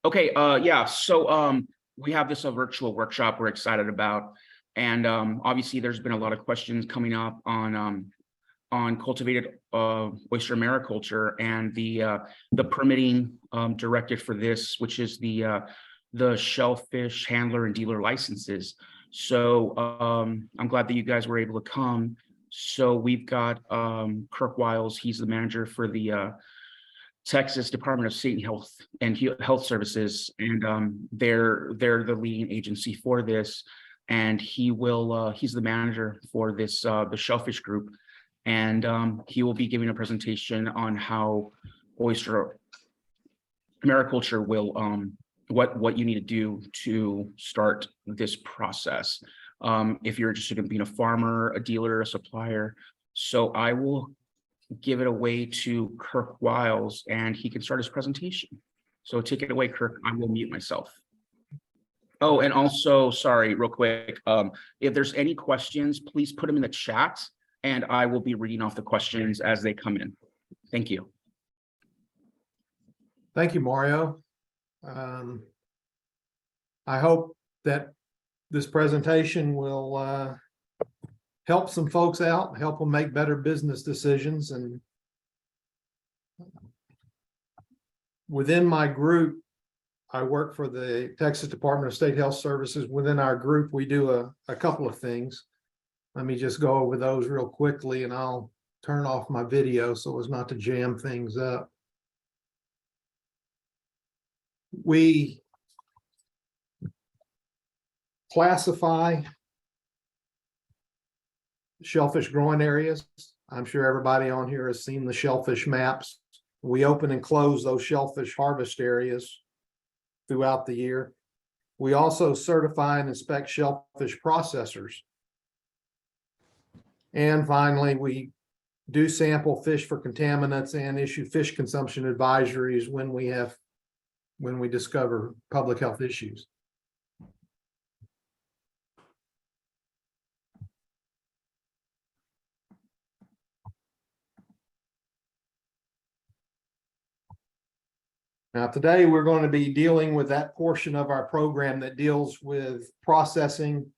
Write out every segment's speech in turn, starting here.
Okay, yeah, so we have this virtual workshop we're excited about. And obviously there's been a lot of questions coming up on cultivated oyster mariculture and the permitting directed for this, which is the shellfish handler and dealer licenses. So I'm glad that you guys were able to come. So we've got Kirk Wiles, he's the manager for the Texas Department of State Health and Health Services, and they're the leading agency for this. And he's the manager for this the Shellfish group, and he will be giving a presentation on how oyster mariculture will what you need to do to start this process. If you're interested in being a farmer, a dealer, a supplier. So I will give it away to Kirk Wiles and he can start his presentation. So take it away, Kirk. I will mute myself. Oh, and also, sorry, real quick, if there's any questions, please put them in the chat and I will be reading off the questions as they come in. Thank you. Thank you, Mario. I hope that this presentation will help some folks out, help them make better business decisions. And within my group, I work for the Texas Department of State Health Services. Within our group, we do a couple of things. Let me just go over those real quickly and I'll turn off my video so as not to jam things up. We classify shellfish growing areas. I'm sure everybody on here has seen the shellfish maps. We open and close those shellfish harvest areas throughout the year. We also certify and inspect shellfish processors. And finally, we do sample fish for contaminants and issue fish consumption advisories when we discover public health issues. Now, today we're going to be dealing with that portion of our program that deals with processing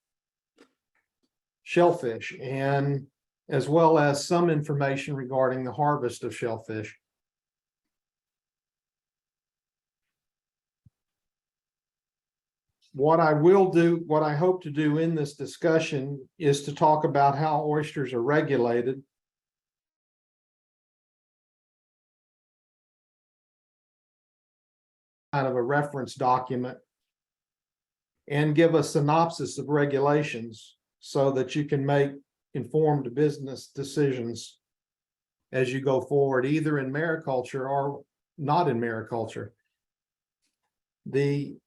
shellfish, and as well as some information regarding the harvest of shellfish. What I hope to do in this discussion is to talk about how oysters are regulated, kind of a reference document, and give a synopsis of regulations so that you can make informed business decisions as you go forward, either in mariculture or not in mariculture. The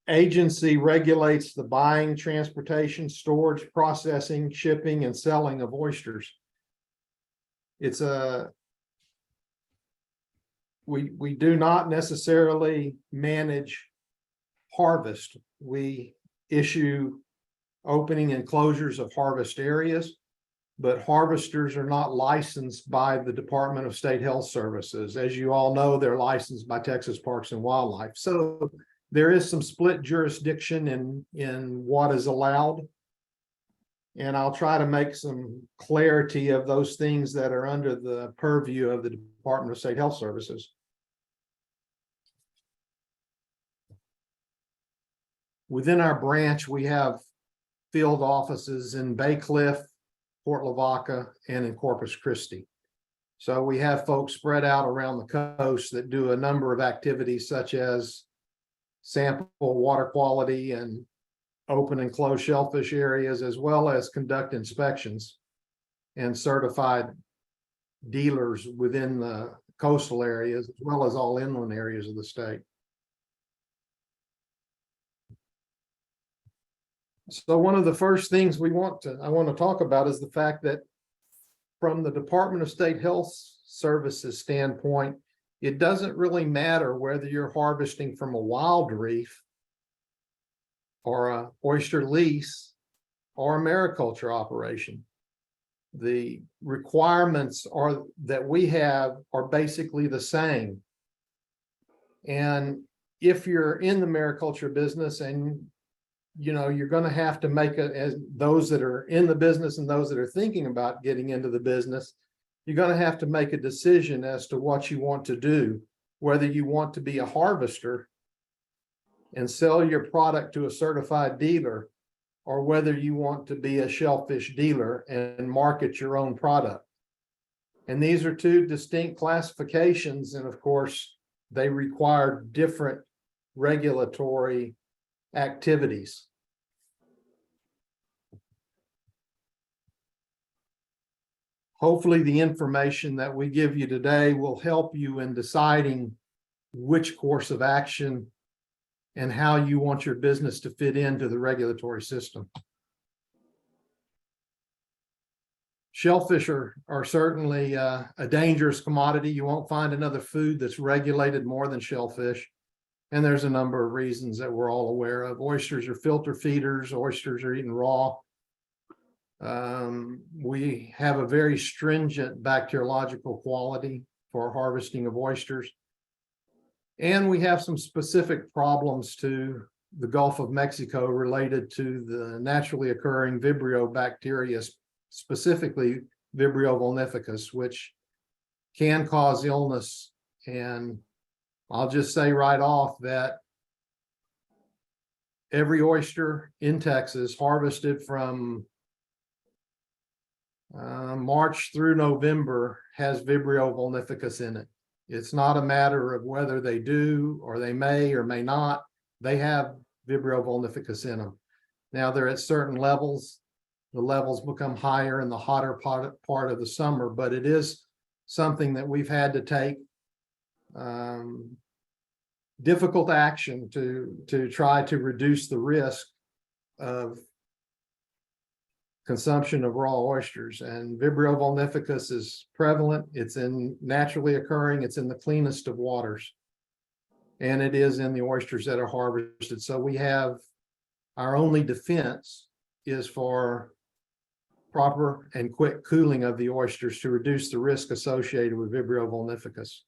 agency regulates the buying, transportation, storage, processing, shipping, and selling of oysters. We do not necessarily manage harvest. We issue opening and closures of harvest areas, but harvesters are not licensed by the Department of State Health Services. As you all know, they're licensed by Texas Parks and Wildlife. So there is some split jurisdiction in what is allowed. And I'll try to make some clarity of those things that are under the purview of the Department of State Health Services. Within our branch, we have field offices in Bay Cliff, Port Lavaca, and in Corpus Christi. So we have folks spread out around the coast that do a number of activities such as sample water quality and open and close shellfish areas, as well as conduct inspections and certified dealers within the coastal areas, as well as all inland areas of the state. So one of the first things I want to talk about is the fact that from the Department of State Health Services standpoint, it doesn't really matter whether you're harvesting from a wild reef or a oyster lease or a mariculture operation. The requirements that we have are basically the same. And if you're in the mariculture business and you're going to have to make as those that are in the business and those that are thinking about getting into the business, you're going to have to make a decision as to what you want to do, whether you want to be a harvester and sell your product to a certified dealer, or whether you want to be a shellfish dealer and market your own product. And these are two distinct classifications. And of course, they require different regulatory activities. Hopefully, the information that we give you today will help you in deciding which course of action and how you want your business to fit into the regulatory system. Shellfish are certainly a dangerous commodity. You won't find another food that's regulated more than shellfish. And there's a number of reasons that we're all aware of. Oysters are filter feeders. Oysters are eaten raw. We have a very stringent bacteriological quality for harvesting of oysters. And we have some specific problems to the Gulf of Mexico related to the naturally occurring Vibrio bacteria, specifically Vibrio vulnificus, which can cause illness. And I'll just say right off that every oyster in Texas harvested from March through November has Vibrio vulnificus in it. It's not a matter of whether they do or they may or may not. They have Vibrio vulnificus in them. Now they're at certain levels. The levels become higher in the hotter part of the summer, but it is something that we've had to take difficult action to try to reduce the risk of consumption of raw oysters. And Vibrio vulnificus is prevalent. It's naturally occurring. It's in the cleanest of waters. And it is in the oysters that are harvested. So we have our only defense is for proper and quick cooling of the oysters to reduce the risk associated with Vibrio vulnificus.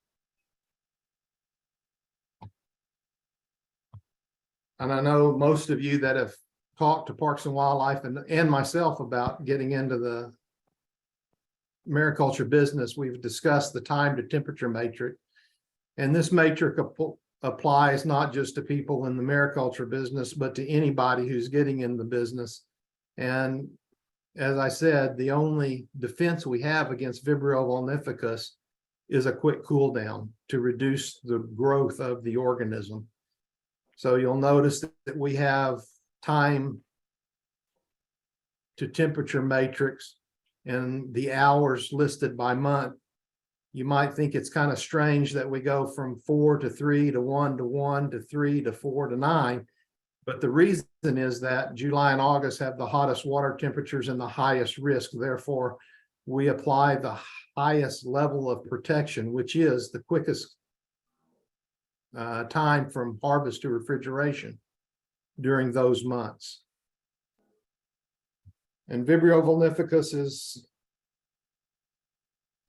And I know most of you that have talked to Parks and Wildlife and myself about getting into the mariculture business, we've discussed the time to temperature matrix. And this matrix applies not just to people in the mariculture business, but to anybody who's getting in the business. And as I said, the only defense we have against Vibrio vulnificus is a quick cool down to reduce the growth of the organism. So you'll notice that we have time to temperature matrix and the hours listed by month. You might think it's kind of strange that we go from 4 to 3 to 1 to 1 to 3 to 4 to 9. But the reason is that July and August have the hottest water temperatures and the highest risk. Therefore, we apply the highest level of protection, which is the quickest time from harvest to refrigeration during those months. And Vibrio vulnificus is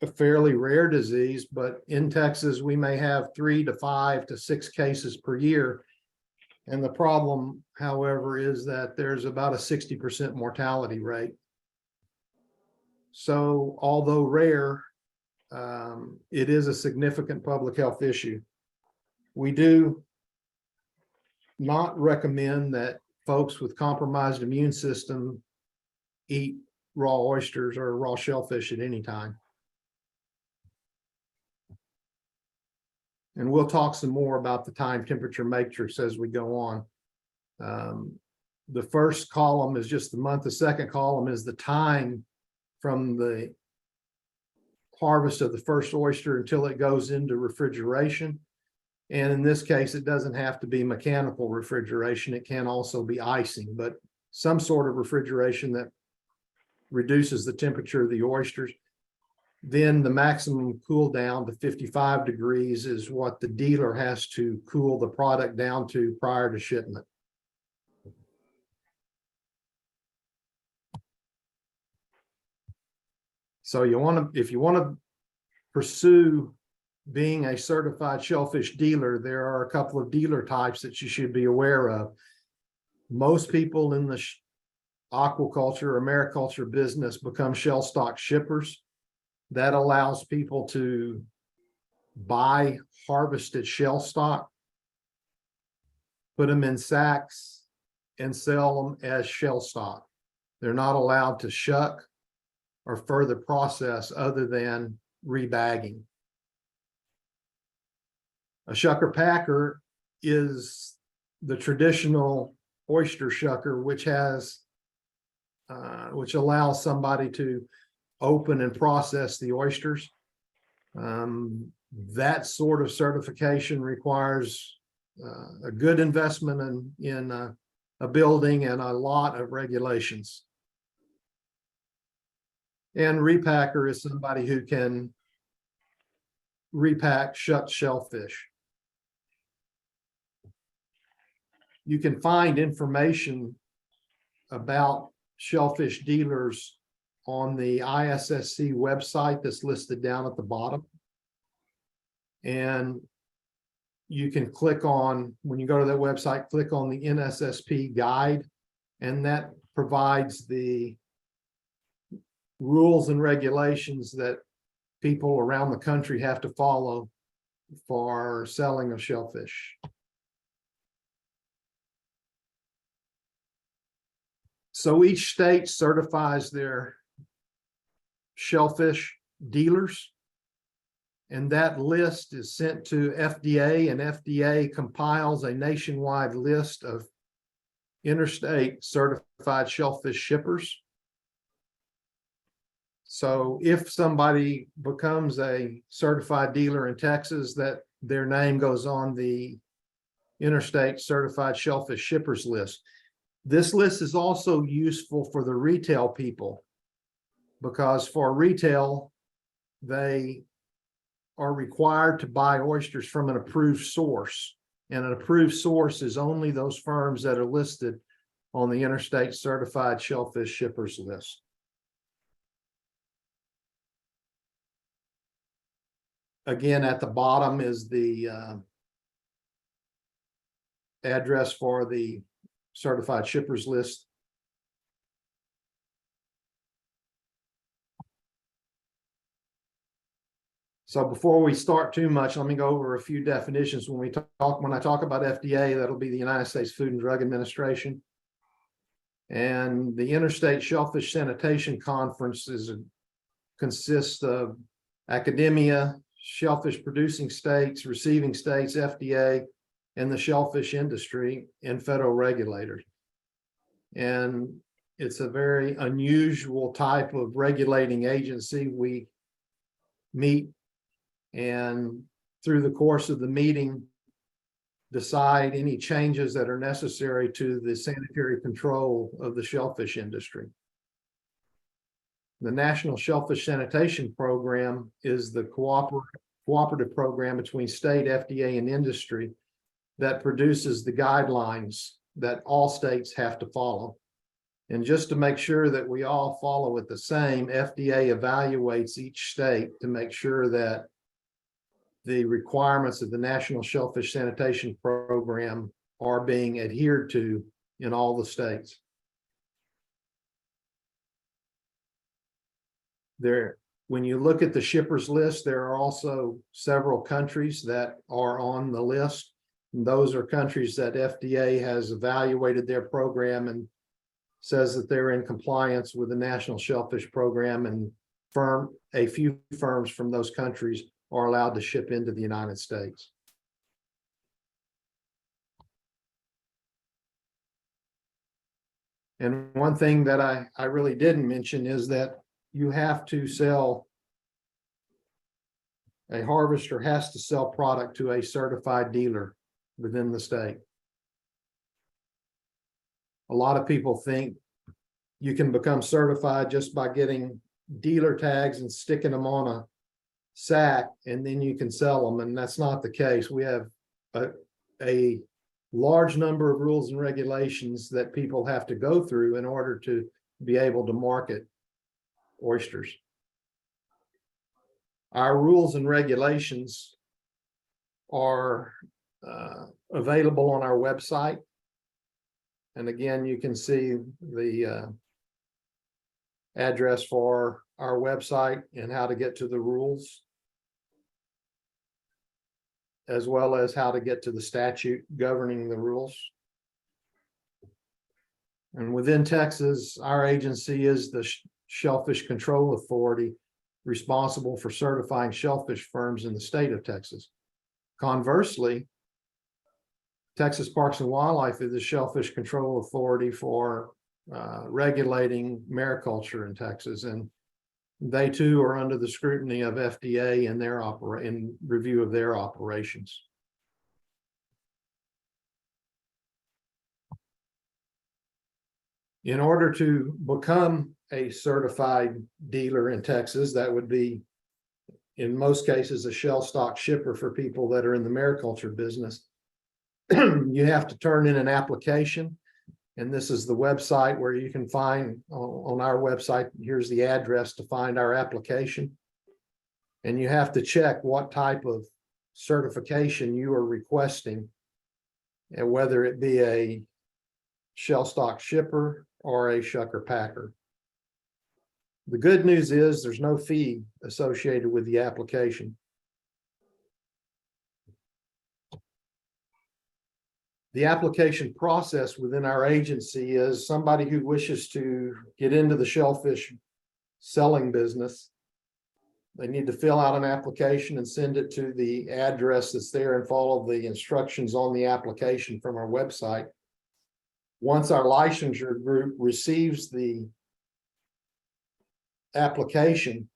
a fairly rare disease, but in Texas, we may have 3 to 5 to 6 cases per year. And the problem, however, is that there's about a 60% mortality rate. So although rare, it is a significant public health issue. We do not recommend that folks with compromised immune system eat raw oysters or raw shellfish at any time. And we'll talk some more about the time temperature matrix as we go on. The first column is just the month. The second column is the time from the harvest of the first oyster until it goes into refrigeration. And in this case, it doesn't have to be mechanical refrigeration. It can also be icing, but some sort of refrigeration that reduces the temperature of the oysters. Then the maximum cool down to 55 degrees is what the dealer has to cool the product down to prior to shipment. So if you want to pursue being a certified shellfish dealer, there are a couple of dealer types that you should be aware of. Most people in the aquaculture or mariculture business become Shellstock shippers. That allows people to buy harvested shell stock, put them in sacks, and sell them as shell stock. They're not allowed to shuck or further process other than rebagging. A shucker packer is the traditional oyster shucker, which allows somebody to open and process the oysters. That sort of certification requires a good investment in a building and a lot of regulations. And repacker is somebody who can repack shut shellfish. You can find information about shellfish dealers on the ISSC website that's listed down at the bottom. And you can click on, when you go to that website, click on the NSSP guide, and that provides the rules and regulations that people around the country have to follow for selling of shellfish. So each state certifies their shellfish dealers, and that list is sent to FDA, and FDA compiles a nationwide list of interstate certified shellfish shippers. So if somebody becomes a certified dealer in Texas, that their name goes on the interstate certified shellfish shippers list. This list is also useful for the retail people, because for retail, they are required to buy oysters from an approved source. And an approved source is only those firms that are listed on the Interstate Certified Shellfish Shippers list. Again, at the bottom is the address for the certified shippers list. So before we start too much, let me go over a few definitions. When I talk about FDA, that'll be the United States Food and Drug Administration. And the Interstate Shellfish Sanitation Conference consists of academia, shellfish producing states, receiving states, FDA, and the shellfish industry and federal regulators. And it's a very unusual type of regulating agency. We meet and through the course of the meeting, decide any changes that are necessary to the sanitary control of the shellfish industry. The National Shellfish Sanitation Program is the cooperative program between state, FDA, and industry that produces the guidelines that all states have to follow. And just to make sure that we all follow it the same, FDA evaluates each state to make sure that the requirements of the National Shellfish Sanitation Program are being adhered to in all the states. When you look at the shippers list, there are also several countries that are on the list. And those are countries that FDA has evaluated their program and says that they're in compliance with the National Shellfish Program, and a few firms from those countries are allowed to ship into the United States. And one thing that I really didn't mention is that you have to sell, a harvester has to sell product to a certified dealer within the state. A lot of people think you can become certified just by getting dealer tags and sticking them on a sack, and then you can sell them, and that's not the case. We have a large number of rules and regulations that people have to go through in order to be able to market oysters. Our rules and regulations are available on our website. And again, you can see the address for our website and how to get to the rules, as well as how to get to the statute governing the rules. And within Texas, our agency is the Shellfish Control Authority, responsible for certifying shellfish firms in the state of Texas. Conversely, Texas Parks and Wildlife is the Shellfish Control Authority for regulating mariculture in Texas, and they too are under the scrutiny of FDA in their in review of their operations. In order to become a certified dealer in Texas, that would be, in most cases, a Shellstock shipper for people that are in the mariculture business. You have to turn in an application, and this is the website where you can find on our website. Here's the address to find our application. And you have to check what type of certification you are requesting, and whether it be a Shellstock shipper or a Shucker packer. The good news is there's no fee associated with the application. The application process within our agency is somebody who wishes to get into the shellfish selling business. They need to fill out an application and send it to the address that's there and follow the instructions on the application from our website. Once our licensure group receives the application,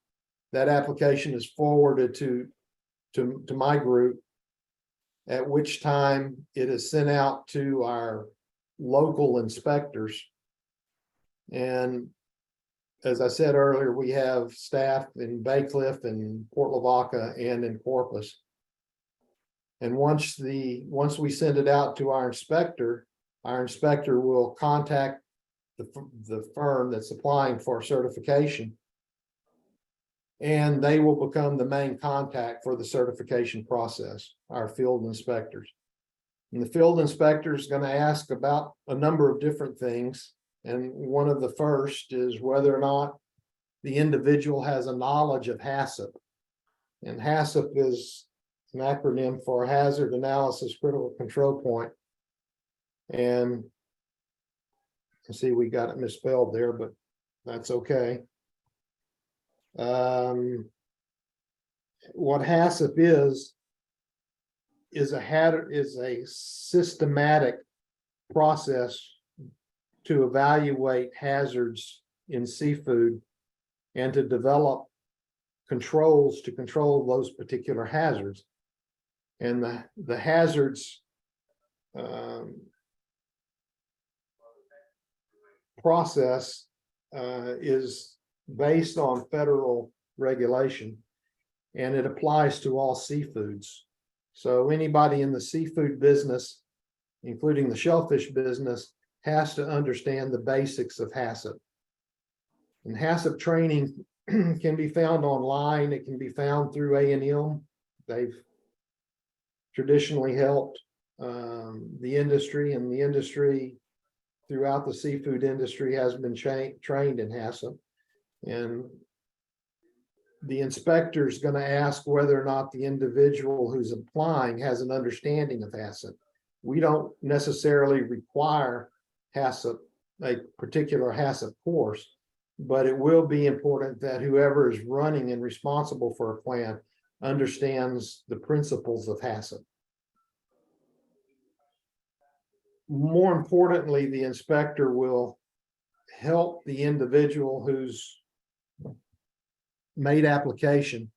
that application is forwarded to my group, at which time it is sent out to our local inspectors. And as I said earlier, we have staff in Baycliff and Port Lavaca and in Corpus. And once we send it out to our inspector will contact the firm that's applying for certification, and they will become the main contact for the certification process, our field inspectors. And the field inspector is going to ask about a number of different things. And one of the first is whether or not the individual has a knowledge of HACCP. And HACCP is an acronym for Hazard Analysis Critical Control Point. And I see we got it misspelled there, but that's okay. What HACCP is a systematic process to evaluate hazards in seafood and to develop controls to control those particular hazards. And the hazards process is based on federal regulation, and it applies to all seafoods. So anybody in the seafood business, including the shellfish business, has to understand the basics of HACCP. And HACCP training can be found online. It can be found through A&M. They've traditionally helped the industry, and the industry throughout the seafood industry has been trained in HACCP. And the inspector is going to ask whether or not the individual who's applying has an understanding of HACCP. We don't necessarily require HACCP, a particular HACCP course, but it will be important that whoever is running and responsible for a plant understands the principles of HACCP. More importantly, the inspector will help the individual who's made application.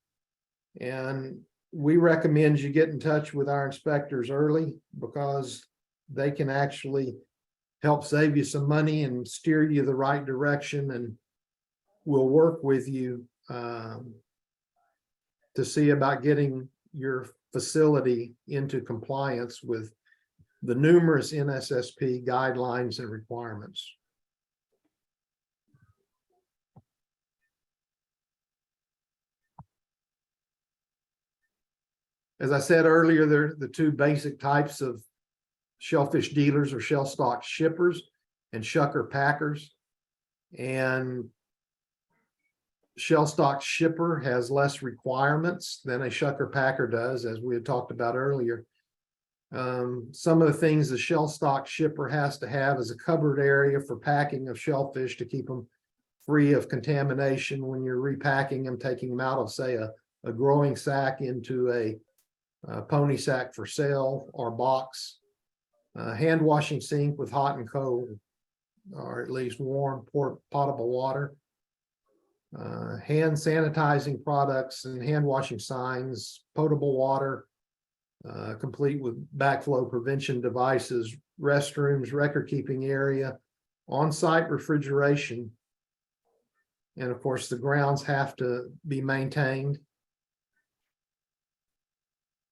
And we recommend you get in touch with our inspectors early, because they can actually help save you some money and steer you the right direction, and will work with you to see about getting your facility into compliance with the numerous NSSP guidelines and requirements. As I said earlier, they're the two basic types of shellfish dealers or Shellstock shippers and Shucker packers. And Shellstock shipper has less requirements than a Shucker packer does, as we had talked about earlier. Some of the things the Shellstock shipper has to have is a covered area for packing of shellfish to keep them free of contamination when you're repacking them, taking them out of, say, a growing sack into a pony sack for sale or box. Hand washing sink with hot and cold, or at least warm potable water. Hand sanitizing products and hand washing signs, potable water, complete with backflow prevention devices, restrooms, record keeping area, on-site refrigeration. And of course, the grounds have to be maintained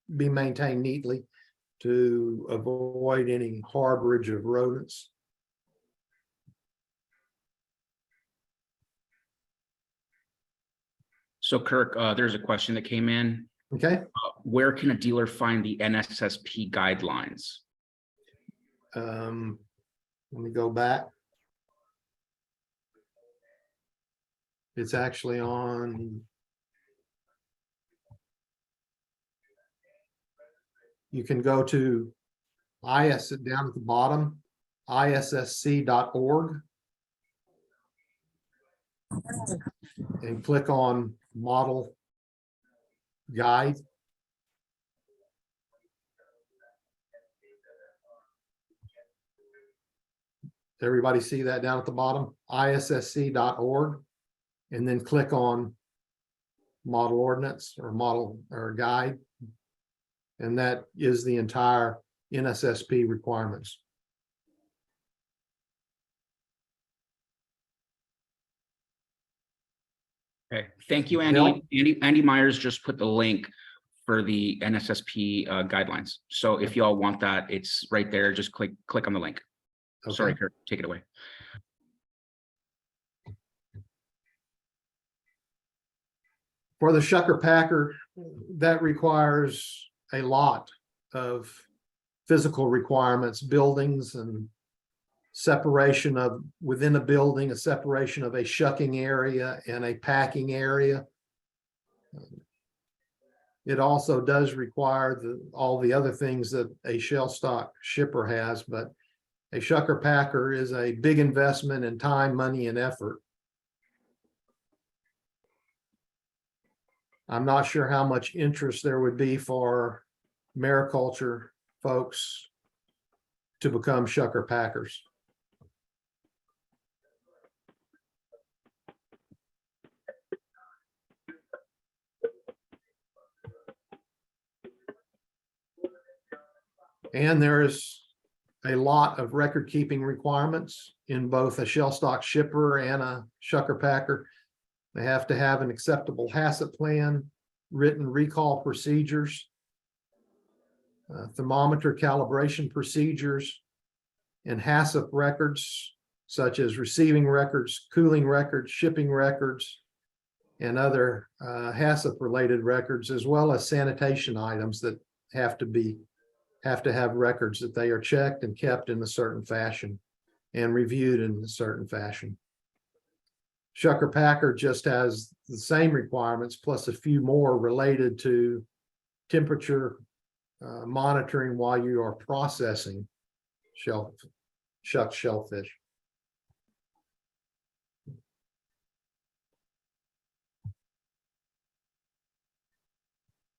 neatly to avoid any harborage of rodents. So Kirk, there's a question that came in. Okay. Where can a dealer find the NSSP guidelines? Let me go back. It's actually on. You can go to down at the bottom, ISSC.org, and click on model guide. Everybody see that down at the bottom, ISSC.org, and then click on model ordinance or model or guide. And that is the entire NSSP requirements. Okay, thank you, Andy. Andy Myers just put the link for the NSSP guidelines. So if y'all want that, it's right there. Just click on the link. Okay. Sorry, Kurt, take it away. For the Shucker packer, that requires a lot of physical requirements, buildings and separation of within a building, a separation of a shucking area and a packing area. It also does require all the other things that a Shellstock shipper has, but a Shucker packer is a big investment in time, money, and effort. I'm not sure how much interest there would be for mariculture folks to become Shucker packers. And there is a lot of record keeping requirements in both a Shellstock shipper and a Shucker packer. They have to have an acceptable HACCP plan, written recall procedures, thermometer calibration procedures, and HACCP records, such as receiving records, cooling records, shipping records, and other HACCP related records, as well as sanitation items that have to have records that they are checked and kept in a certain fashion and reviewed in a certain fashion. Shucker packer just has the same requirements plus a few more related to temperature monitoring while you are processing shucked shellfish.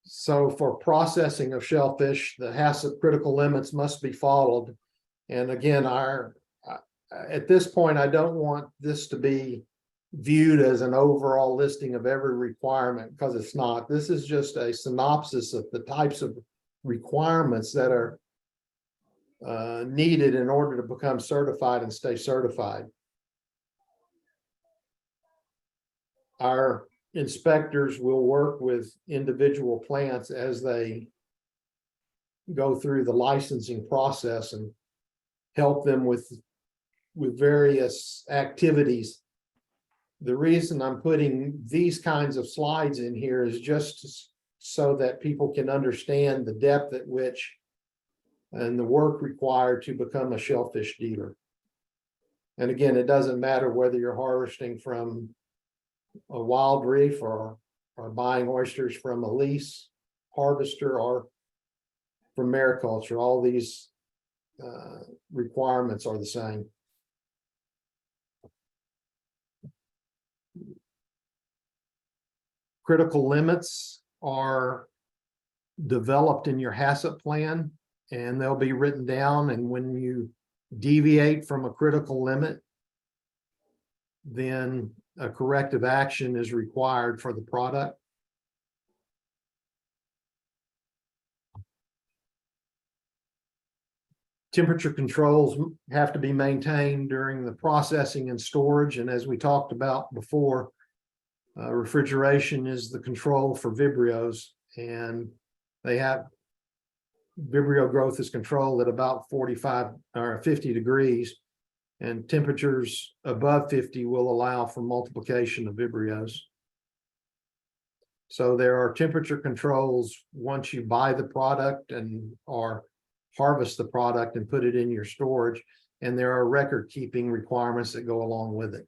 So for processing of shellfish, the HACCP critical limits must be followed. And again, at this point, I don't want this to be viewed as an overall listing of every requirement, because it's not. This is just a synopsis of the types of requirements that are needed in order to become certified and stay certified. Our inspectors will work with individual plants as they go through the licensing process and help them with various activities. The reason I'm putting these kinds of slides in here is just so that people can understand the depth at which and the work required to become a shellfish dealer. And again, it doesn't matter whether you're harvesting from a wild reef or buying oysters from a lease harvester or from mariculture, all these requirements are the same. Critical limits are developed in your HACCP plan, and they'll be written down. And when you deviate from a critical limit, then a corrective action is required for the product. Temperature controls have to be maintained during the processing and storage. And as we talked about before, refrigeration is the control for Vibrios, and they have Vibrio growth is controlled at about 45 or 50 degrees, and temperatures above 50 will allow for multiplication of Vibrios. So there are temperature controls once you buy the product and or harvest the product and put it in your storage, and there are record keeping requirements that go along with it,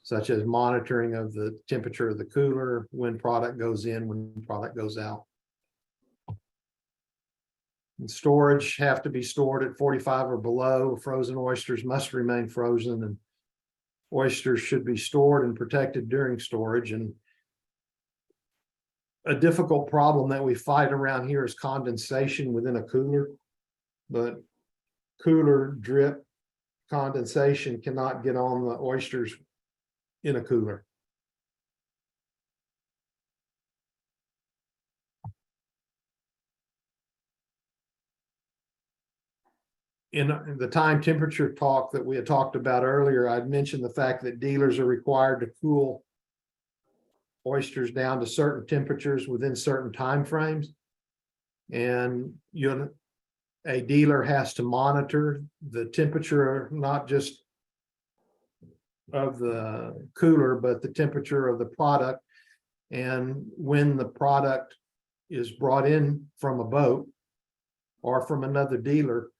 such as monitoring of the temperature of the cooler, when product goes in, when product goes out. And storage have to be stored at 45 or below. Frozen oysters must remain frozen, and oysters should be stored and protected during storage. And a difficult problem that we fight around here is condensation within a cooler, but cooler drip condensation cannot get on the oysters in a cooler. In the time temperature talk that we had talked about earlier, I'd mentioned the fact that dealers are required to cool oysters down to certain temperatures within certain time frames. And a dealer has to monitor the temperature, not just of the cooler, but the temperature of the product. And when the product is brought in from a boat or from another dealer,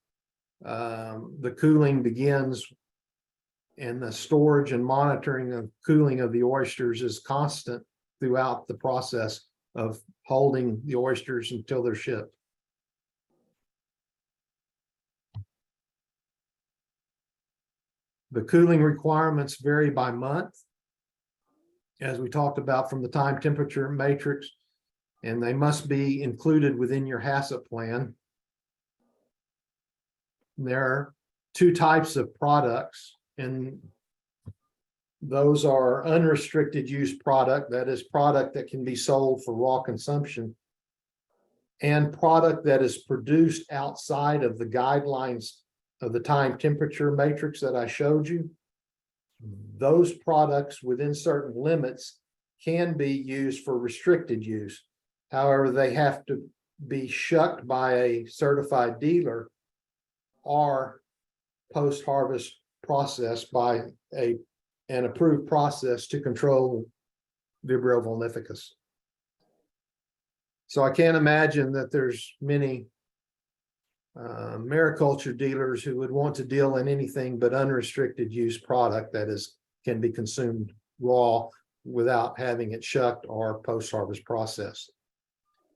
the cooling begins, and the storage and monitoring of cooling of the oysters is constant throughout the process of holding the oysters until they're shipped. The cooling requirements vary by month, as we talked about from the time temperature matrix, and they must be included within your HACCP plan. There are two types of products, and those are unrestricted use product, that is product that can be sold for raw consumption, and product that is produced outside of the guidelines of the time temperature matrix that I showed you. Those products within certain limits can be used for restricted use. However, they have to be shucked by a certified dealer or post-harvest processed by an approved process to control Vibrio vulnificus. So I can't imagine that there's many mariculture dealers who would want to deal in anything but unrestricted use product that can be consumed raw without having it shucked or post-harvest processed.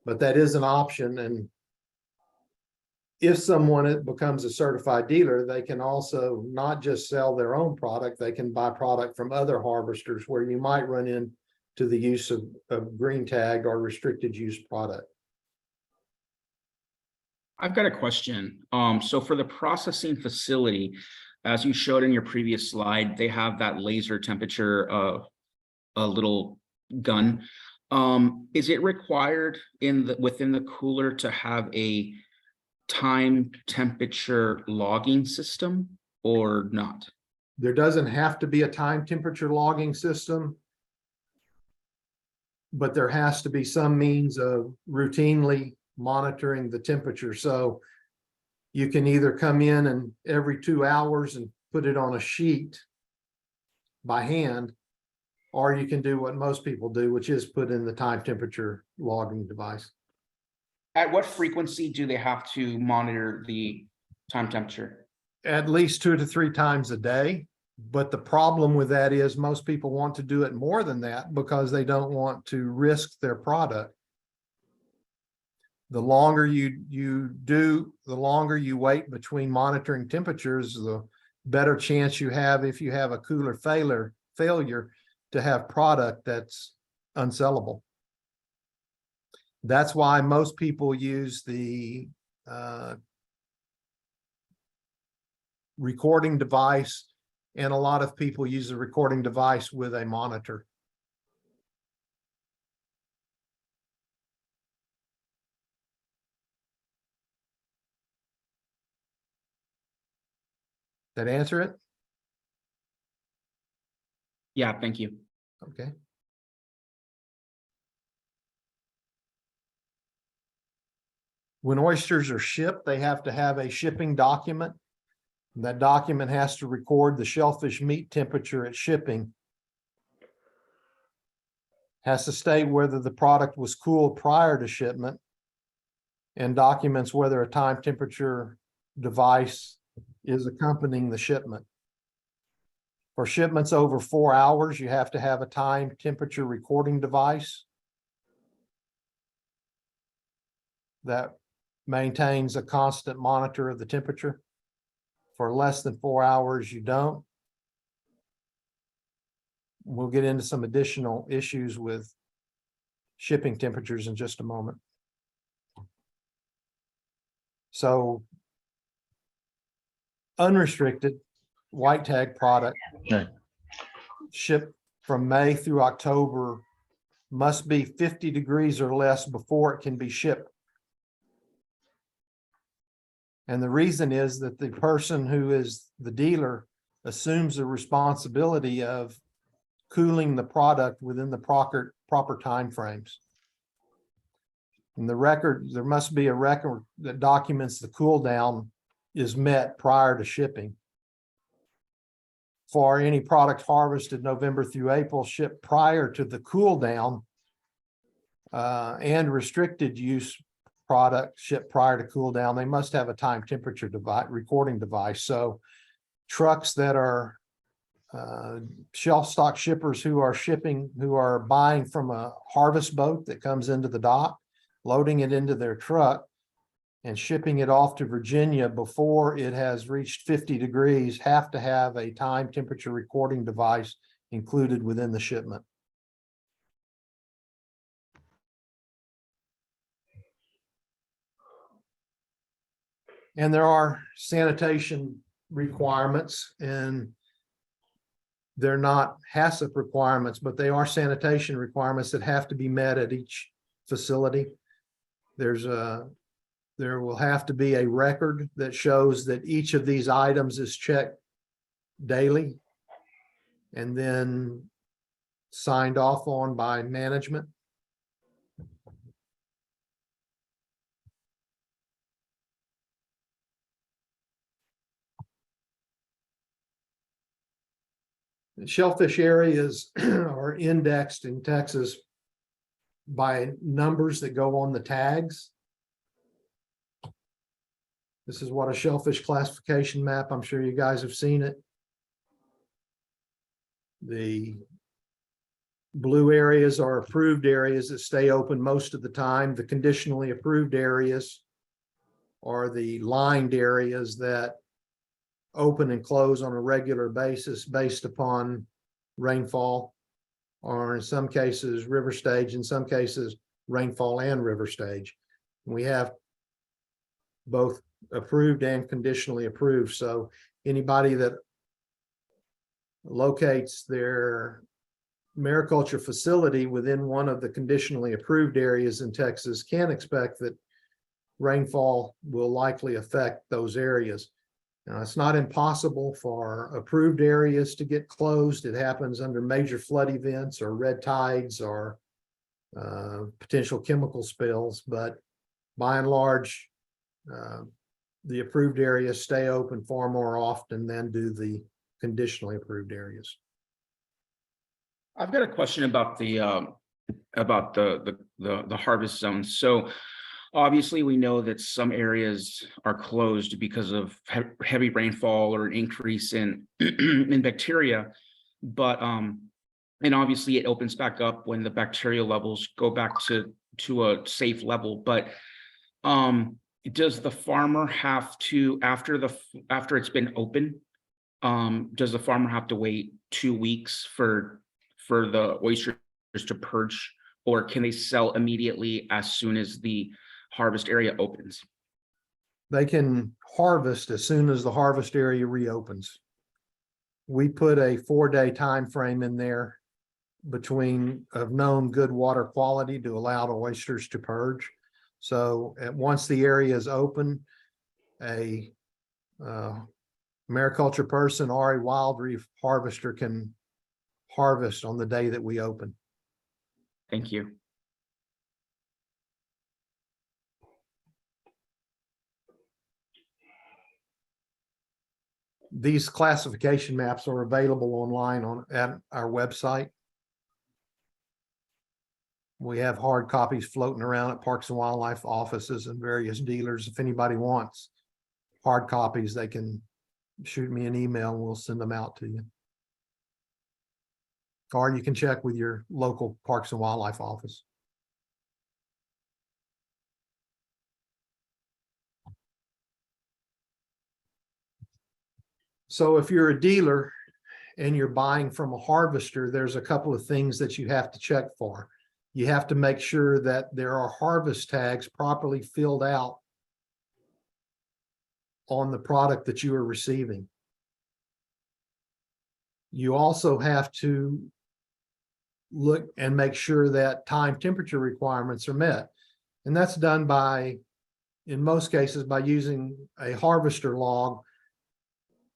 But that is an option, and if someone becomes a certified dealer, they can also not just sell their own product, they can buy product from other harvesters where you might run into the use of green tagged or restricted use product. I've got a question. So for the processing facility, as you showed in your previous slide, they have that laser temperature a little gun. Is it required within the cooler to have a time temperature logging system or not? There doesn't have to be a time temperature logging system, but there has to be some means of routinely monitoring the temperature. So you can either come in and every 2 hours and put it on a sheet by hand, or you can do what most people do, which is put in the time temperature logging device. At what frequency do they have to monitor the time temperature? At least 2 to 3 times a day. But the problem with that is most people want to do it more than that because they don't want to risk their product. The longer you do, the longer you wait between monitoring temperatures, the better chance you have, if you have a cooler failure, to have product that's unsellable. That's why most people use the recording device, and a lot of people use a recording device with a monitor. That answer it? Yeah, thank you. Okay. When oysters are shipped, they have to have a shipping document. That document has to record the shellfish meat temperature at shipping. Has to state whether the product was cooled prior to shipment, and documents whether a time temperature device is accompanying the shipment. For shipments over 4 hours, you have to have a time temperature recording device that maintains a constant monitor of the temperature. For less than 4 hours, you don't. We'll get into some additional issues with shipping temperatures in just a moment. So unrestricted white tag product shipped from May through October must be 50 degrees or less before it can be shipped. And the reason is that the person who is the dealer assumes the responsibility of cooling the product within the proper time frames. In the record, there must be a record that documents the cool down is met prior to shipping. For any product harvested November through April shipped prior to the cool down and restricted use product shipped prior to cool down, they must have a time temperature recording device. So trucks that are shelf stock shippers who are buying from a harvest boat that comes into the dock, loading it into their truck and shipping it off to Virginia before it has reached 50 degrees, have to have a time temperature recording device included within the shipment. And there are sanitation requirements, and they're not HACCP requirements, but they are sanitation requirements that have to be met at each facility. There will have to be a record that shows that each of these items is checked daily and then signed off on by management. Shellfish areas are indexed in Texas by numbers that go on the tags. This is what a shellfish classification map, I'm sure you guys have seen it. The blue areas are approved areas that stay open most of the time. The conditionally approved areas are the lined areas that open and close on a regular basis based upon rainfall, or in some cases river stage, in some cases rainfall and river stage. We have both approved and conditionally approved. So anybody that locates their mariculture facility within one of the conditionally approved areas in Texas can expect that rainfall will likely affect those areas. Now, it's not impossible for approved areas to get closed. It happens under major flood events or red tides or potential chemical spills, but by and large, the approved areas stay open far more often than do the conditionally approved areas. I've got a question about the harvest zones. So obviously, we know that some areas are closed because of heavy rainfall or an increase in in bacteria, but and obviously it opens back up when the bacterial levels go back to a safe level. But does the farmer have to, after it's been open, does the farmer have to wait 2 weeks for the oysters to purge, or can they sell immediately as soon as the harvest area opens? They can harvest as soon as the harvest area reopens. We put a 4-day time frame in there between of known good water quality to allow the oysters to purge. So once the area is open, a mariculture person or a wild reef harvester can harvest on the day that we open. Thank you. These classification maps are available online at our website. We have hard copies floating around at Parks and Wildlife offices and various dealers. If anybody wants hard copies, they can shoot me an email and we'll send them out to you. Or you can check with your local Parks and Wildlife office. So if you're a dealer and you're buying from a harvester, there's a couple of things that you have to check for. You have to make sure that there are harvest tags properly filled out on the product that you are receiving. You also have to look and make sure that time temperature requirements are met. And that's done by, in most cases, by using a harvester log,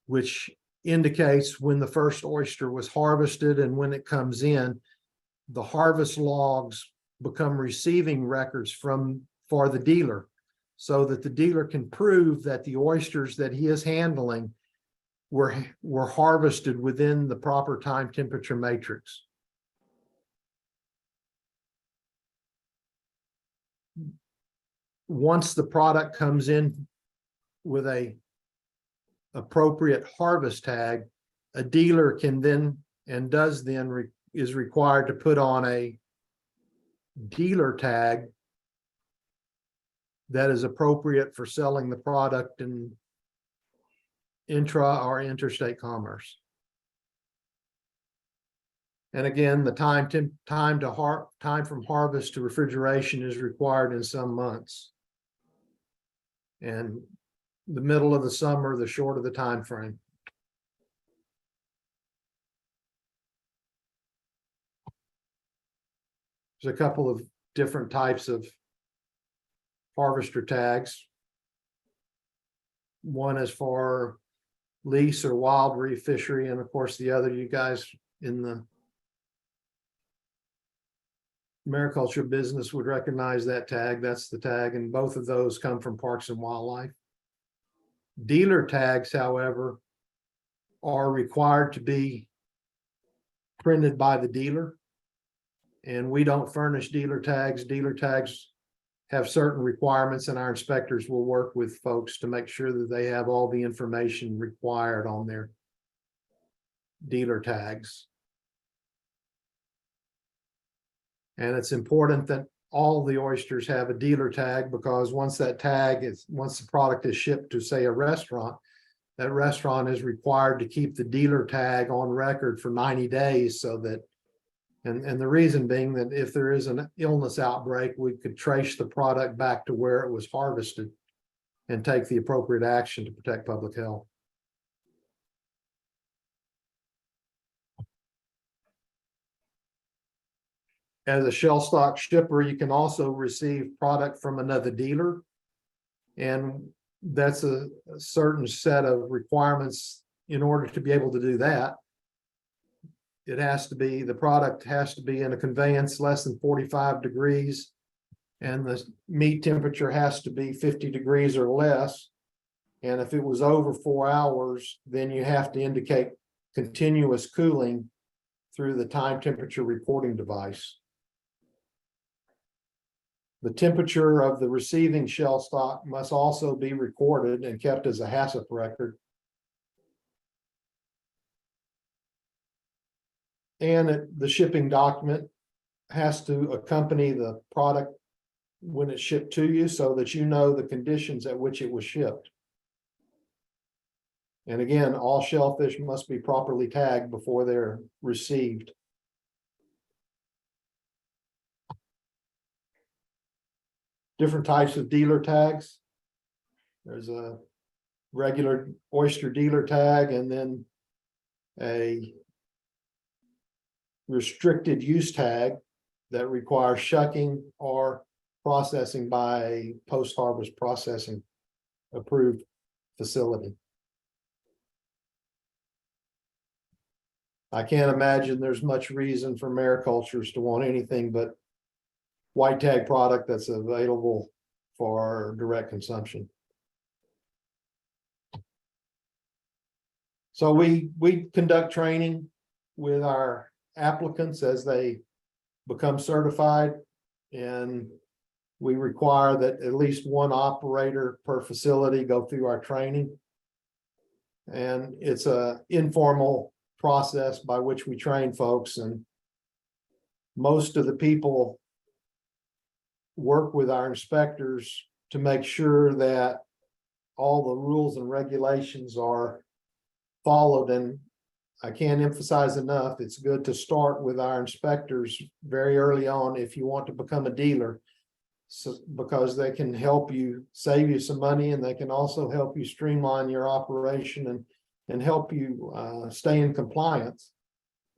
which indicates when the first oyster was harvested and when it comes in. The harvest logs become receiving records for the dealer, so that the dealer can prove that the oysters that he is handling were harvested within the proper time temperature matrix. Once the product comes in with a appropriate harvest tag, a dealer can then and does then is required to put on a dealer tag that is appropriate for selling the product in intra or interstate commerce. And again, the time from harvest to refrigeration is required in some months. And the middle of the summer, the shorter the time frame. There's a couple of different types of harvester tags. One is for lease or wild reef fishery, and of course the other, you guys in the mariculture business would recognize that tag. That's the tag, and both of those come from Parks and Wildlife. Dealer tags, however, are required to be printed by the dealer, and we don't furnish dealer tags. Dealer tags have certain requirements, and our inspectors will work with folks to make sure that they have all the information required on their dealer tags. And it's important that all the oysters have a dealer tag, because once the product is shipped to, say, a restaurant, that restaurant is required to keep the dealer tag on record for 90 days so that, and the reason being that if there is an illness outbreak, we could trace the product back to where it was harvested and take the appropriate action to protect public health. As a Shellstock shipper, you can also receive product from another dealer, and that's a certain set of requirements. In order to be able to do that, the product has to be in a conveyance less than 45 degrees, and the meat temperature has to be 50 degrees or less. And if it was over 4 hours, then you have to indicate continuous cooling through the time temperature recording device. The temperature of the receiving shell stock must also be recorded and kept as a HACCP record. And the shipping document has to accompany the product when it's shipped to you so that you know the conditions at which it was shipped. And again, all shellfish must be properly tagged before they're received. Different types of dealer tags. There's a regular oyster dealer tag and then a restricted use tag that requires shucking or processing by a post-harvest processing approved facility. I can't imagine there's much reason for maricultures to want anything but white tag product that's available for direct consumption. So we conduct training with our applicants as they become certified, and we require that at least one operator per facility go through our training. And it's a informal process by which we train folks, and most of the people work with our inspectors to make sure that all the rules and regulations are followed. And I can't emphasize enough, it's good to start with our inspectors very early on if you want to become a dealer, so, because they can help you save you some money, and they can also help you streamline your operation and help you stay in compliance.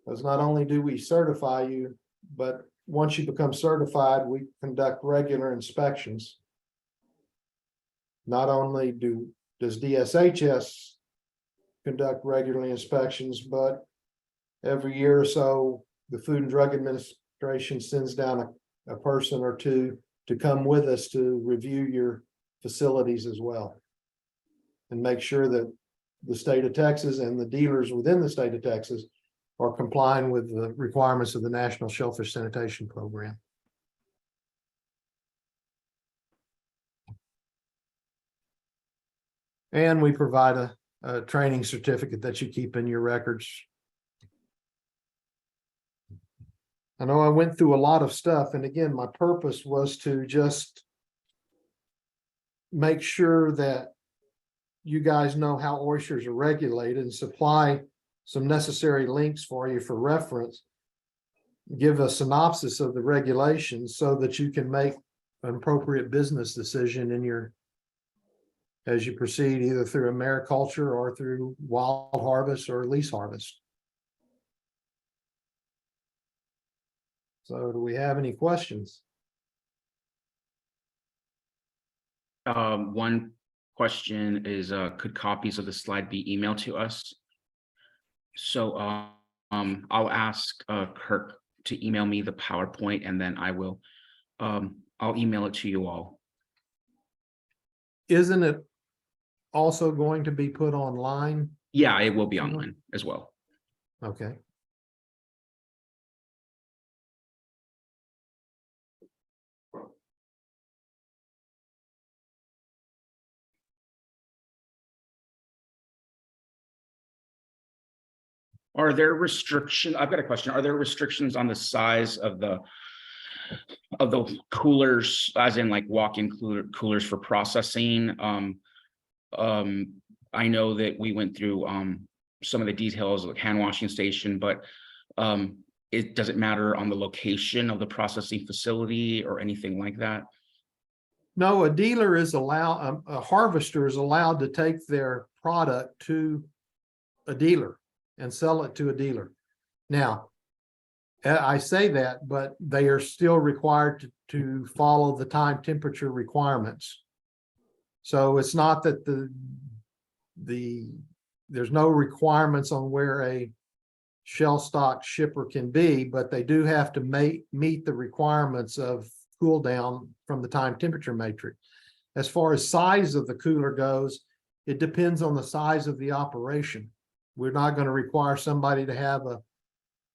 Because not only do we certify you, but once you become certified, we conduct regular inspections. Not only does DSHS conduct regular inspections, but every year or so, the Food and Drug Administration sends down a person or two to come with us to review your facilities as well, and make sure that the state of Texas and the dealers within the state of Texas are complying with the requirements of the National Shellfish Sanitation Program. And we provide a training certificate that you keep in your records. I know I went through a lot of stuff, and again, my purpose was to just make sure that you guys know how oysters are regulated and supply some necessary links for you for reference. Give a synopsis of the regulations so that you can make an appropriate business decision in your, as you proceed either through a mariculture or through wild harvest or lease harvest. So do we have any questions? One question is, could copies of the slide be emailed to us? So I'll ask Kirk to email me the PowerPoint, and then I'll email it to you all. Isn't it also going to be put online? Yeah, it will be online as well. Okay. Are there restrictions? I've got a question. Are there restrictions on the size of the coolers, as in like walk-in coolers for processing? I know that we went through some of the details of the hand washing station, but does it matter on the location of the processing facility or anything like that? No, a dealer is allowed, a harvester is allowed to take their product to a dealer and sell it to a dealer. Now, I say that, but they are still required to follow the time temperature requirements. So it's not that there's no requirements on where a Shellstock shipper can be, but they do have to meet the requirements of cool down from the time temperature matrix. As far as size of the cooler goes, it depends on the size of the operation. We're not going to require somebody to have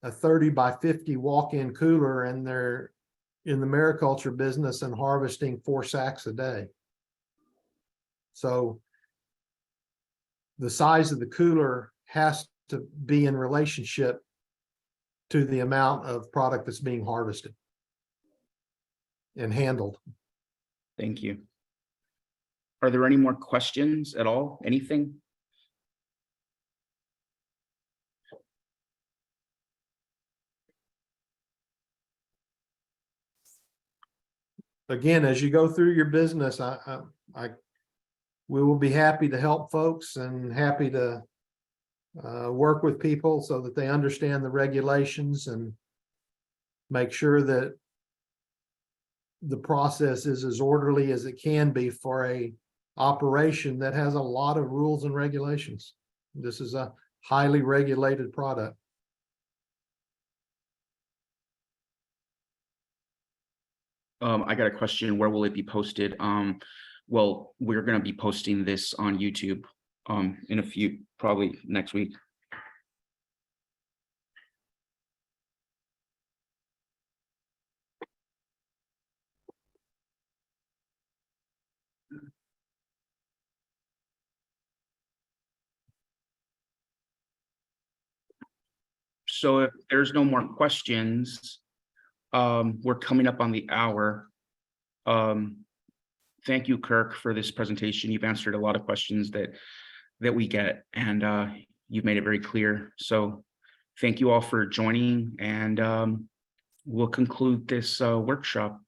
a a 30 by 50 walk-in cooler and they're in the mariculture business and harvesting 4 sacks a day. So the size of the cooler has to be in relationship to the amount of product that's being harvested and handled. Thank you. Are there any more questions at all? Anything? Again, as you go through your business, we will be happy to help folks and happy to work with people so that they understand the regulations and make sure that the process is as orderly as it can be for a operation that has a lot of rules and regulations. This is a highly regulated product. I got a question. Where will it be posted? Well, we're going to be posting this on YouTube in a few, probably next week. So if there's no more questions, we're coming up on the hour. Thank you, Kirk, for this presentation. You've answered a lot of questions that we get, and you've made it very clear. So thank you all for joining, and we'll conclude this workshop.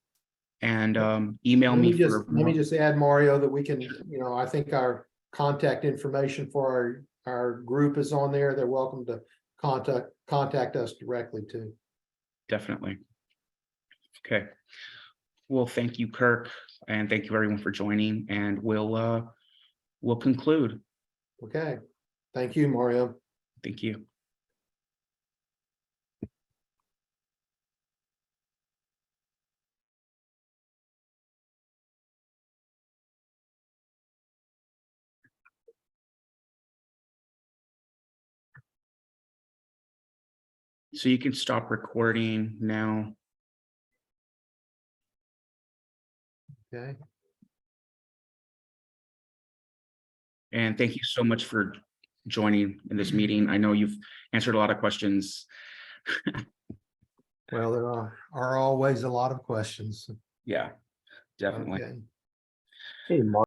And email me for let me just add, Mario, that we can, I think our contact information for our group is on there. They're welcome to contact us directly too. Definitely. Okay. Well, thank you, Kirk, and thank you everyone for joining, and we'll conclude. Okay. Thank you, Mario. Thank you. So you can stop recording now. Okay. And thank you so much for joining in this meeting. I know you've answered a lot of questions. Well, there are always a lot of questions. Yeah, definitely. Okay. Hey, Mark.